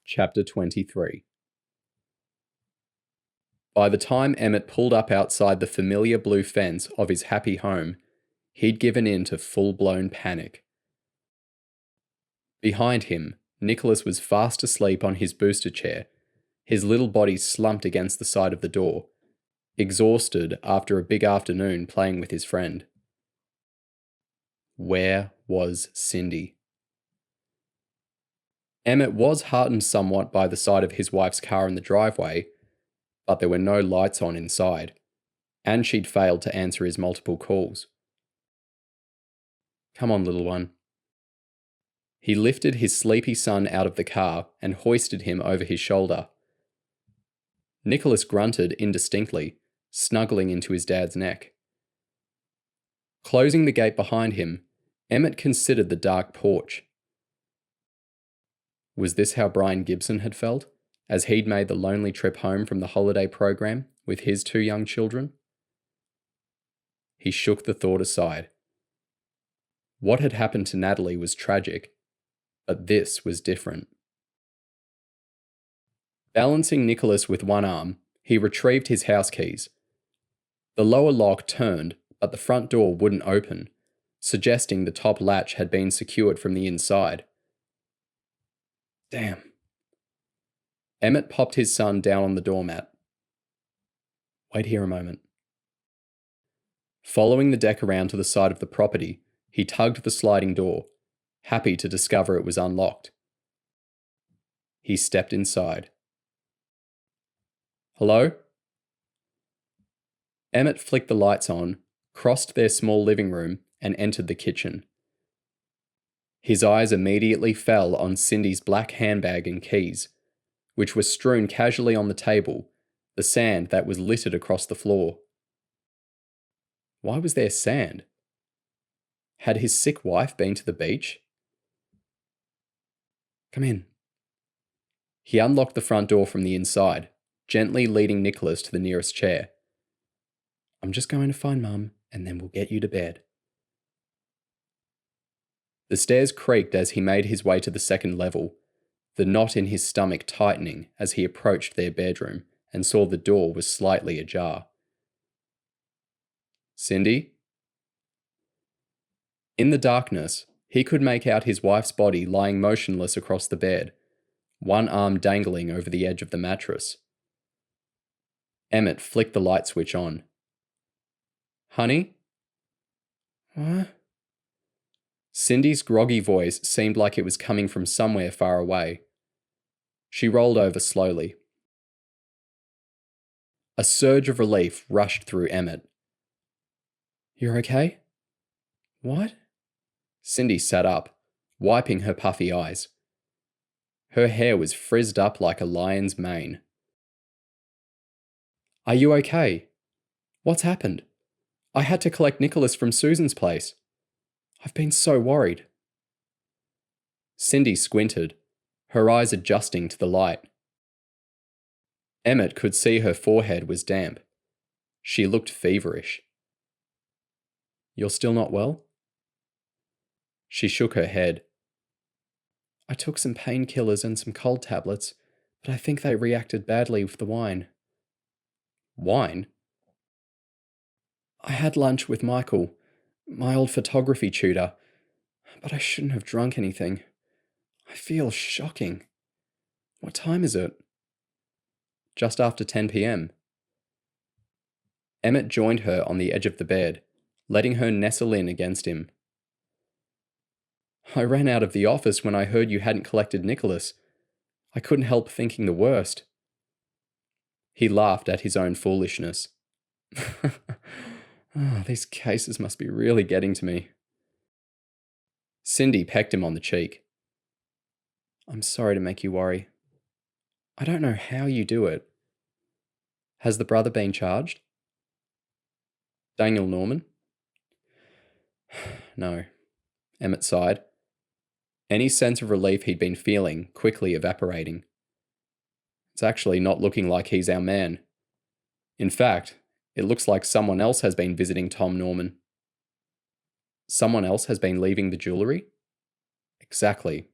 Chapter 23. By the time Emmett pulled up outside the familiar blue fence of his happy home, he'd given in to full-blown panic. Behind him, Nicholas was fast asleep on his booster chair, his little body slumped against the side of the door, exhausted after a big afternoon playing with his friend. Where was Cindy? Emmett was heartened somewhat by the sight of his wife's car in the driveway, but there were no lights on inside, and she'd failed to answer his multiple calls. Come on, little one. He lifted his sleepy son out of the car and hoisted him over his shoulder. Nicholas grunted indistinctly, snuggling into his dad's neck. Closing the gate behind him, Emmett considered the dark porch. Was this how Brian Gibson had felt, as he'd made the lonely trip home from the holiday program with his two young children? He shook the thought aside. What had happened to Natalie was tragic, but this was different. Balancing Nicholas with one arm, he retrieved his house keys. The lower lock turned, but the front door wouldn't open, suggesting the top latch had been secured from the inside. Damn. Emmett popped his son down on the doormat. Wait here a moment. Following the deck around to the side of the property, he tugged the sliding door, happy to discover it was unlocked. He stepped inside. Hello? Emmett flicked the lights on, crossed their small living room, and entered the kitchen. His eyes immediately fell on Cindy's black handbag and keys, which were strewn casually on the table, the sand that was littered across the floor. Why was there sand? Had his sick wife been to the beach? Come in. He unlocked the front door from the inside, gently leading Nicholas to the nearest chair. I'm just going to find Mum, and then we'll get you to bed. The stairs creaked as he made his way to the second level, the knot in his stomach tightening as he approached their bedroom and saw the door was slightly ajar. Cindy? In the darkness, he could make out his wife's body lying motionless across the bed, one arm dangling over the edge of the mattress. Emmett flicked the light switch on. Honey? What? Cindy's groggy voice seemed like it was coming from somewhere far away. She rolled over slowly. A surge of relief rushed through Emmett. You're okay? What? Cindy sat up, wiping her puffy eyes. Her hair was frizzed up like a lion's mane. Are you okay? What's happened? I had to collect Nicholas from Susan's place. I've been so worried. Cindy squinted, her eyes adjusting to the light. Emmett could see her forehead was damp. She looked feverish. You're still not well? She shook her head. I took some painkillers and some cold tablets, but I think they reacted badly with the wine. Wine? I had lunch with Michael, my old photography tutor, but I shouldn't have drunk anything. I feel shocking. What time is it? Just after 10 p.m. Emmett joined her on the edge of the bed, letting her nestle in against him. I ran out of the office when I heard you hadn't collected Nicholas. I couldn't help thinking the worst. He laughed at his own foolishness. These cases must be really getting to me. Cindy pecked him on the cheek. I'm sorry to make you worry. I don't know how you do it. Has the brother been charged? Daniel Norman? No. Emmett sighed. Any sense of relief he'd been feeling quickly evaporating. It's actually not looking like he's our man. In fact, it looks like someone else has been visiting Tom Norman. Someone else has been leaving the jewellery? Exactly.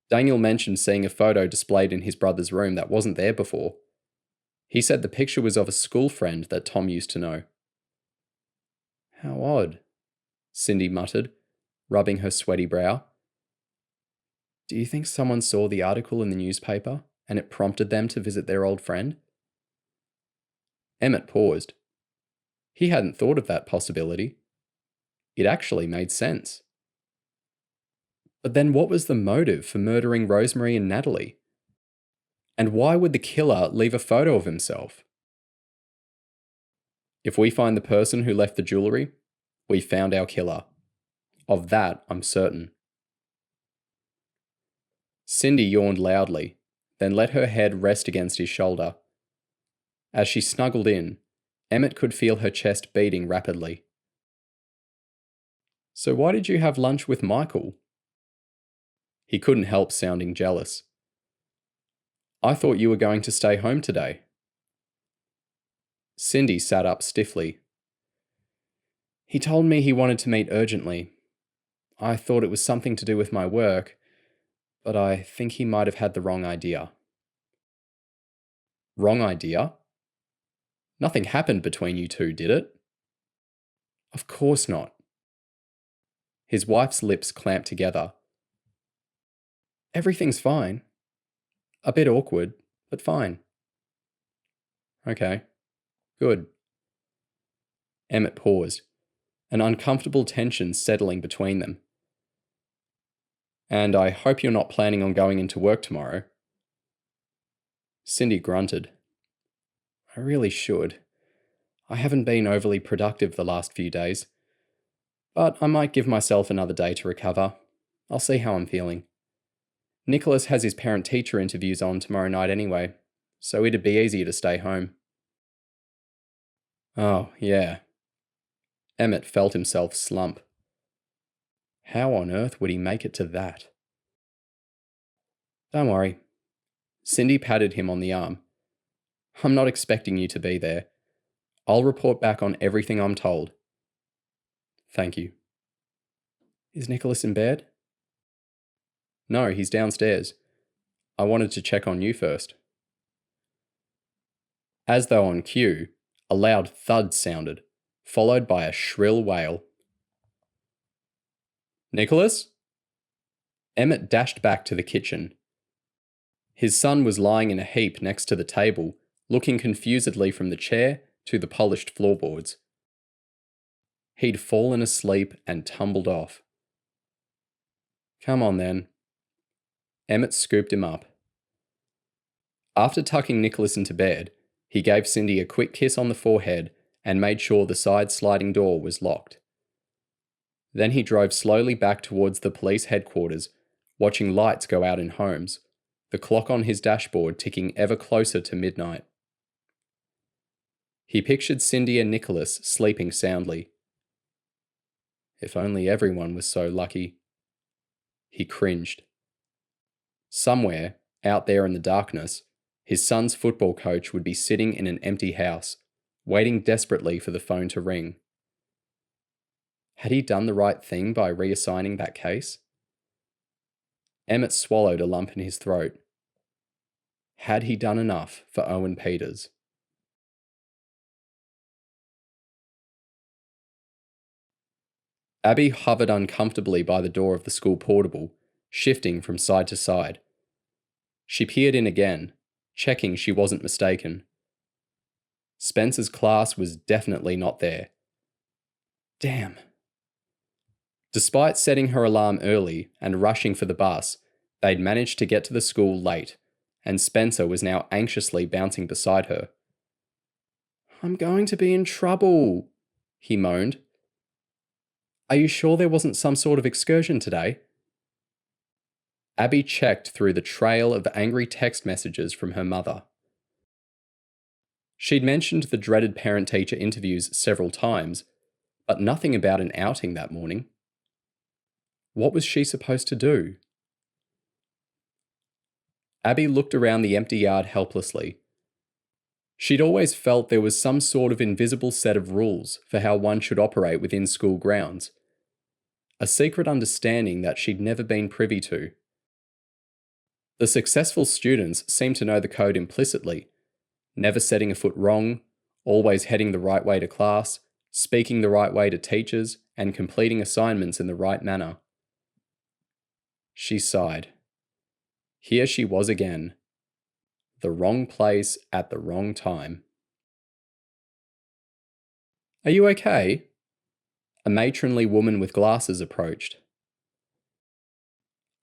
Daniel mentioned seeing a photo displayed in his brother's room that wasn't there before. He said the picture was of a school friend that Tom used to know. How odd, Cindy muttered, rubbing her sweaty brow. Do you think someone saw the article in the newspaper and it prompted them to visit their old friend? Emmett paused. He hadn't thought of that possibility. It actually made sense. But then what was the motive for murdering Rosemary and Natalie? And why would the killer leave a photo of himself? If we find the person who left the jewellery, we found our killer. Of that, I'm certain. Cindy yawned loudly, then let her head rest against his shoulder. As she snuggled in, Emmett could feel her chest beating rapidly. So why did you have lunch with Michael? He couldn't help sounding jealous. I thought you were going to stay home today. Cindy sat up stiffly. He told me he wanted to meet urgently. I thought it was something to do with my work, but I think he might have had the wrong idea. Wrong idea? Nothing happened between you two, did it? Of course not. His wife's lips clamped together. Everything's fine. A bit awkward, but fine. Okay. Good. Emmett paused, an uncomfortable tension settling between them. And I hope you're not planning on going into work tomorrow. Cindy grunted. I really should. I haven't been overly productive the last few days. But I might give myself another day to recover. I'll see how I'm feeling. Nicholas has his parent-teacher interviews on tomorrow night anyway, so it'd be easier to stay home. Oh, yeah. Emmett felt himself slump. How on earth would he make it to that? Don't worry. Cindy patted him on the arm. I'm not expecting you to be there. I'll report back on everything I'm told. Thank you. Is Nicholas in bed? No, he's downstairs. I wanted to check on you first. As though on cue, a loud thud sounded, followed by a shrill wail. Nicholas? Emmett dashed back to the kitchen. His son was lying in a heap next to the table, looking confusedly from the chair to the polished floorboards. He'd fallen asleep and tumbled off. Come on then. Emmett scooped him up. After tucking Nicholas into bed, he gave Cindy a quick kiss on the forehead and made sure the side sliding door was locked. Then he drove slowly back towards the police headquarters, watching lights go out in homes, the clock on his dashboard ticking ever closer to midnight. He pictured Cindy and Nicholas sleeping soundly. If only everyone was so lucky. He cringed. Somewhere, out there in the darkness, his son's football coach would be sitting in an empty house, waiting desperately for the phone to ring. Had he done the right thing by reassigning that case? Emmett swallowed a lump in his throat. Had he done enough for Owen Peters? Abby hovered uncomfortably by the door of the school portable, shifting from side to side. She peered in again, checking she wasn't mistaken. Spencer's class was definitely not there. Damn. Despite setting her alarm early and rushing for the bus, they'd managed to get to the school late, and Spencer was now anxiously bouncing beside her. I'm going to be in trouble, he moaned. Are you sure there wasn't some sort of excursion today? Abby checked through the trail of angry text messages from her mother. She'd mentioned the dreaded parent-teacher interviews several times, but nothing about an outing that morning. What was she supposed to do? Abby looked around the empty yard helplessly. She'd always felt there was some sort of invisible set of rules for how one should operate within school grounds. A secret understanding that she'd never been privy to. The successful students seem to know the code implicitly, never setting a foot wrong, always heading the right way to class, speaking the right way to teachers, and completing assignments in the right manner. She sighed. Here she was again. The wrong place at the wrong time. Are you okay? A matronly woman with glasses approached.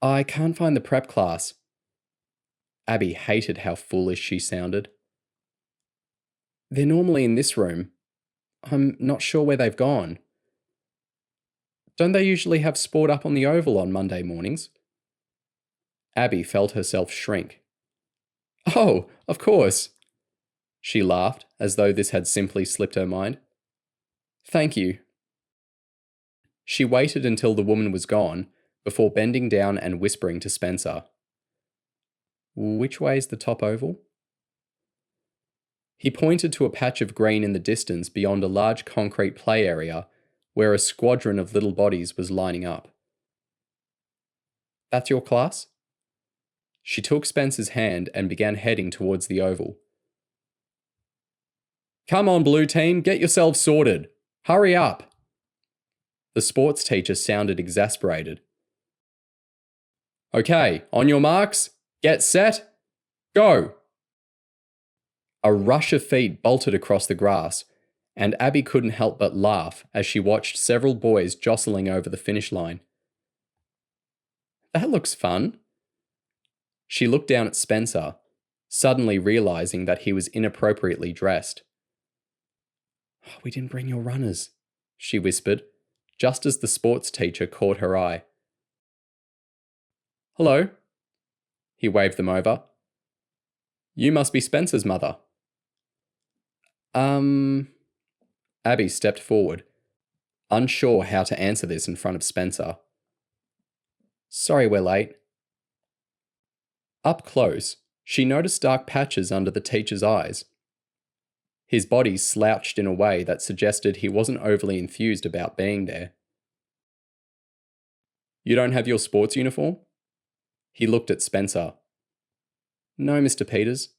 I can't find the prep class. Abby hated how foolish she sounded. They're normally in this room. I'm not sure where they've gone. Don't they usually have sport up on the oval on Monday mornings? Abby felt herself shrink. Oh, of course. She laughed, as though this had simply slipped her mind. Thank you. She waited until the woman was gone, before bending down and whispering to Spencer. Which way's the top oval? He pointed to a patch of green in the distance beyond a large concrete play area where a squadron of little bodies was lining up. That's your class? She took Spencer's hand and began heading towards the oval. Come on, blue team, get yourselves sorted. Hurry up. The sports teacher sounded exasperated. Okay, on your marks, get set, go. A rush of feet bolted across the grass, and Abby couldn't help but laugh as she watched several boys jostling over the finish line. That looks fun. She looked down at Spencer, suddenly realizing that he was inappropriately dressed. We didn't bring your runners, she whispered, just as the sports teacher caught her eye. Hello. He waved them over. You must be Spencer's mother. Abby stepped forward, unsure how to answer this in front of Spencer. Sorry we're late. Up close, she noticed dark patches under the teacher's eyes. His body slouched in a way that suggested he wasn't overly enthused about being there. You don't have your sports uniform? He looked at Spencer. No, Mr. Peters.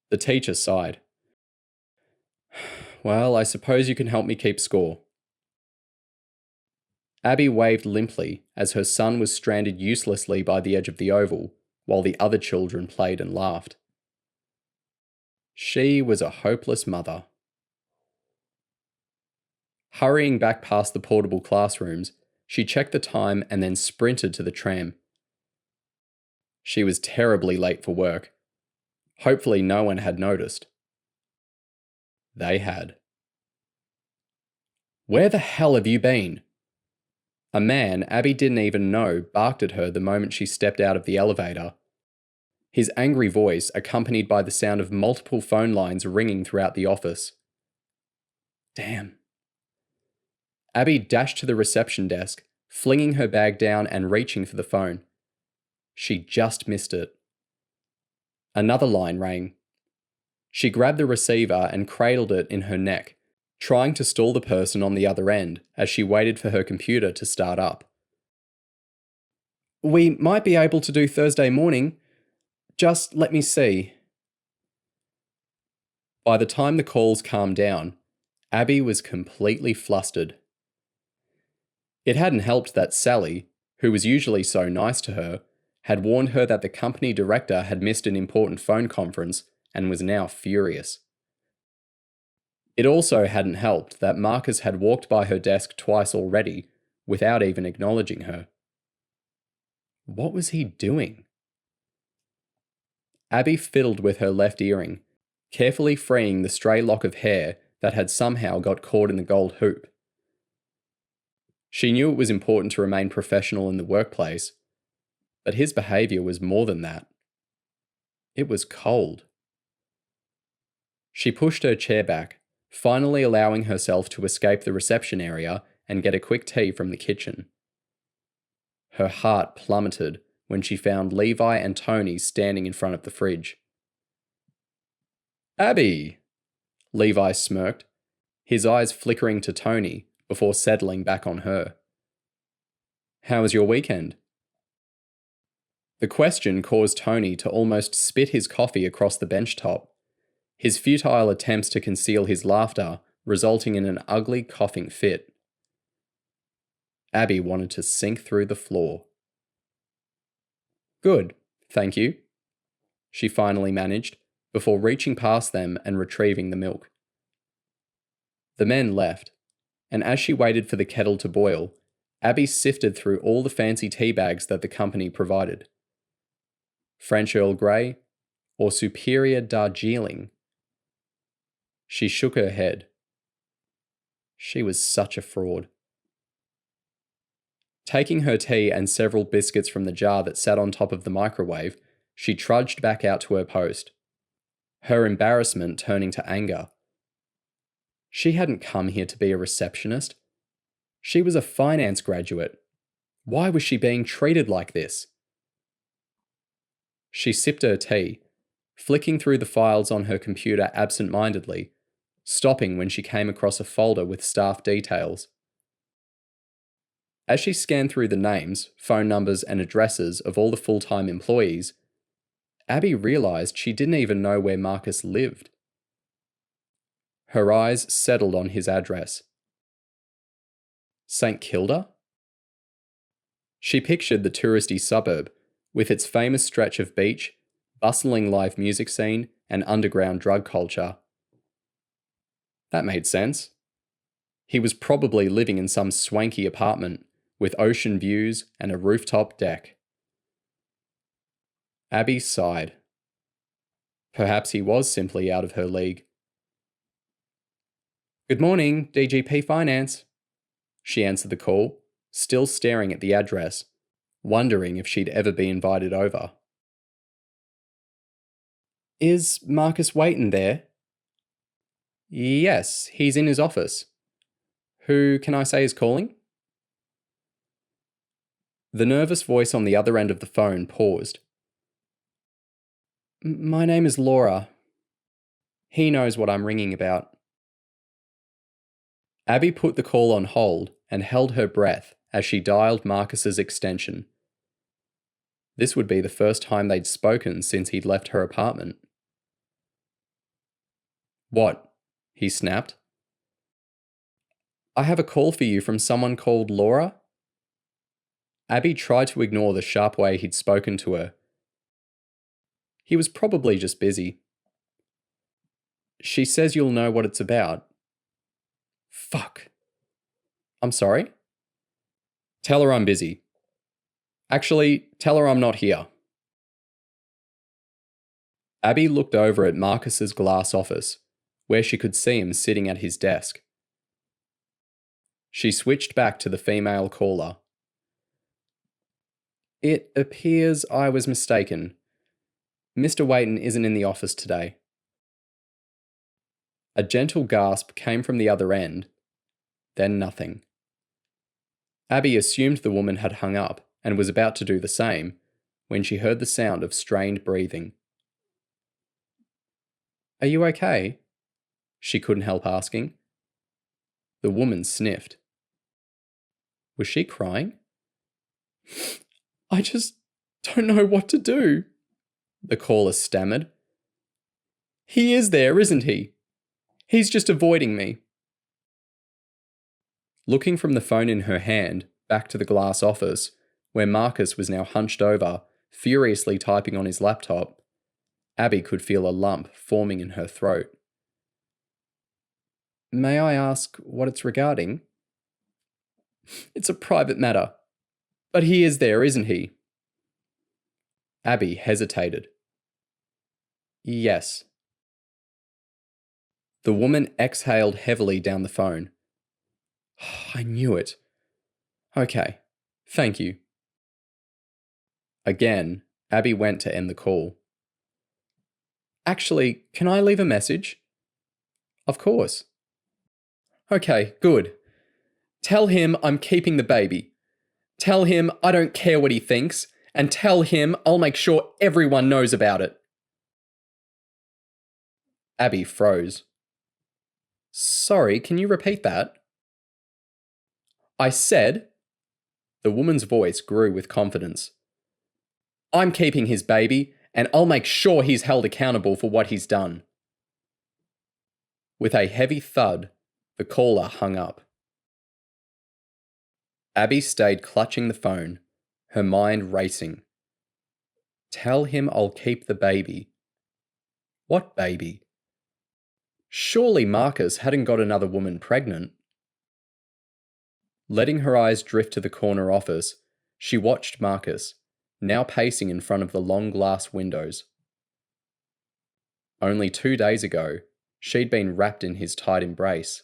The teacher sighed. Well, I suppose you can help me keep score. Abby waved limply as her son was stranded uselessly by the edge of the oval, while the other children played and laughed. She was a hopeless mother. Hurrying back past the portable classrooms, she checked the time and then sprinted to the tram. She was terribly late for work. Hopefully no one had noticed. They had. Where the hell have you been? A man Abby didn't even know barked at her the moment she stepped out of the elevator. His angry voice accompanied by the sound of multiple phone lines ringing throughout the office. Damn. Abby dashed to the reception desk, flinging her bag down and reaching for the phone. She just missed it. Another line rang. She grabbed the receiver and cradled it in her neck, trying to stall the person on the other end as she waited for her computer to start up. We might be able to do Thursday morning. Just let me see. By the time the calls calmed down, Abby was completely flustered. It hadn't helped that Sally, who was usually so nice to her, had warned her that the company director had missed an important phone conference and was now furious. It also hadn't helped that Marcus had walked by her desk twice already without even acknowledging her. What was he doing? Abby fiddled with her left earring, carefully freeing the stray lock of hair that had somehow got caught in the gold hoop. She knew it was important to remain professional in the workplace, but his behaviour was more than that. It was cold. She pushed her chair back, finally allowing herself to escape the reception area and get a quick tea from the kitchen. Her heart plummeted when she found Levi and Tony standing in front of the fridge. Abby! Levi smirked, his eyes flickering to Tony before settling back on her. How was your weekend? The question caused Tony to almost spit his coffee across the bench top, his futile attempts to conceal his laughter resulting in an ugly coughing fit. Abby wanted to sink through the floor. "Good, thank you," she finally managed, before reaching past them and retrieving the milk. The men left, and as she waited for the kettle to boil, Abby sifted through all the fancy tea bags that the company provided. French Earl Grey or Superior Darjeeling? She shook her head. She was such a fraud. Taking her tea and several biscuits from the jar that sat on top of the microwave, she trudged back out to her post, her embarrassment turning to anger. She hadn't come here to be a receptionist. She was a finance graduate. Why was she being treated like this? She sipped her tea, flicking through the files on her computer absent-mindedly, stopping when she came across a folder with staff details. As she scanned through the names, phone numbers, and addresses of all the full-time employees, Abby realised she didn't even know where Marcus lived. Her eyes settled on his address. St. Kilda? She pictured the touristy suburb, with its famous stretch of beach, bustling live music scene, and underground drug culture. That made sense. He was probably living in some swanky apartment, with ocean views and a rooftop deck. Abby sighed. Perhaps he was simply out of her league. "Good morning, DGP Finance," she answered the call, still staring at the address, wondering if she'd ever be invited over. "Is Marcus Waiton there?" "Yes, he's in his office. Who can I say is calling?" The nervous voice on the other end of the phone paused. "My name is Laura. He knows what I'm ringing about." Abby put the call on hold and held her breath as she dialed Marcus's extension. This would be the first time they'd spoken since he'd left her apartment. "What?" he snapped. "I have a call for you from someone called Laura." Abby tried to ignore the sharp way he'd spoken to her. He was probably just busy. "She says you'll know what it's about." Fuck. "I'm sorry?" "Tell her I'm busy. Actually, tell her I'm not here." Abby looked over at Marcus's glass office, where she could see him sitting at his desk. She switched back to the female caller. "It appears I was mistaken. Mr. Waiton isn't in the office today." A gentle gasp came from the other end, then nothing. Abby assumed the woman had hung up and was about to do the same when she heard the sound of strained breathing. "Are you okay?" she couldn't help asking. The woman sniffed. Was she crying? "I just don't know what to do," the caller stammered. "He is there, isn't he? He's just avoiding me." Looking from the phone in her hand back to the glass office, where Marcus was now hunched over, furiously typing on his laptop, Abby could feel a lump forming in her throat. "May I ask what it's regarding?" "It's a private matter. But he is there, isn't he?" Abby hesitated. "Yes." The woman exhaled heavily down the phone. "I knew it. Okay, thank you." Again, Abby went to end the call. "Actually, can I leave a message?" "Of course." "Okay, good. Tell him I'm keeping the baby. Tell him I don't care what he thinks, and tell him I'll make sure everyone knows about it." Abby froze. "Sorry, can you repeat that?" "I said," the woman's voice grew with confidence, I'm keeping his baby, and I'll make sure he's held accountable for what he's done. With a heavy thud, the caller hung up. Abby stayed clutching the phone, her mind racing. Tell him I'll keep the baby. What baby? Surely Marcus hadn't got another woman pregnant. Letting her eyes drift to the corner office, she watched Marcus, now pacing in front of the long glass windows. Only 2 days ago, she'd been wrapped in his tight embrace.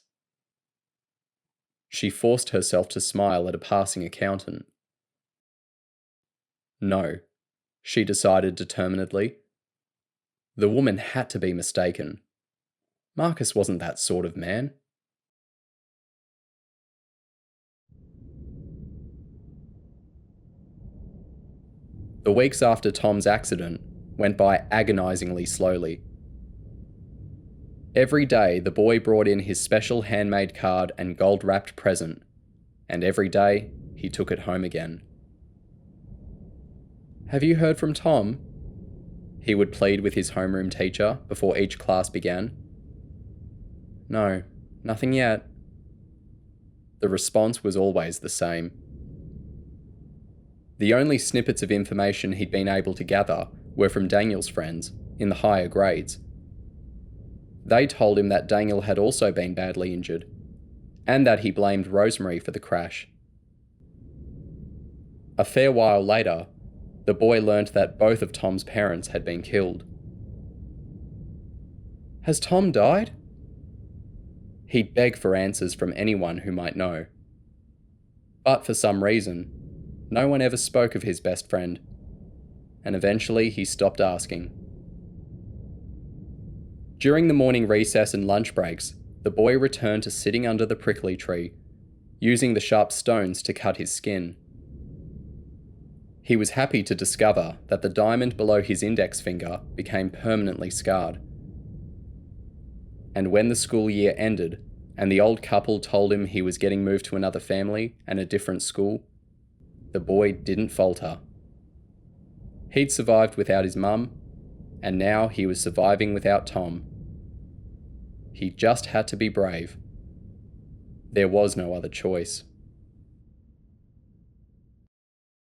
She forced herself to smile at a passing accountant. No, she decided determinedly. The woman had to be mistaken. Marcus wasn't that sort of man. The weeks after Tom's accident went by agonizingly slowly. Every day, the boy brought in his special handmade card and gold-wrapped present, and every day, he took it home again. Have you heard from Tom? He would plead with his homeroom teacher before each class began. No, nothing yet. The response was always the same. The only snippets of information he'd been able to gather were from Daniel's friends, in the higher grades. They told him that Daniel had also been badly injured, and that he blamed Rosemary for the crash. A fair while later, the boy learnt that both of Tom's parents had been killed. Has Tom died? He'd beg for answers from anyone who might know. But for some reason, no one ever spoke of his best friend, and eventually he stopped asking. During the morning recess and lunch breaks, the boy returned to sitting under the prickly tree, using the sharp stones to cut his skin. He was happy to discover that the diamond below his index finger became permanently scarred. And when the school year ended, and the old couple told him he was getting moved to another family and a different school, the boy didn't falter. He'd survived without his mum, and now he was surviving without Tom. He just had to be brave. There was no other choice.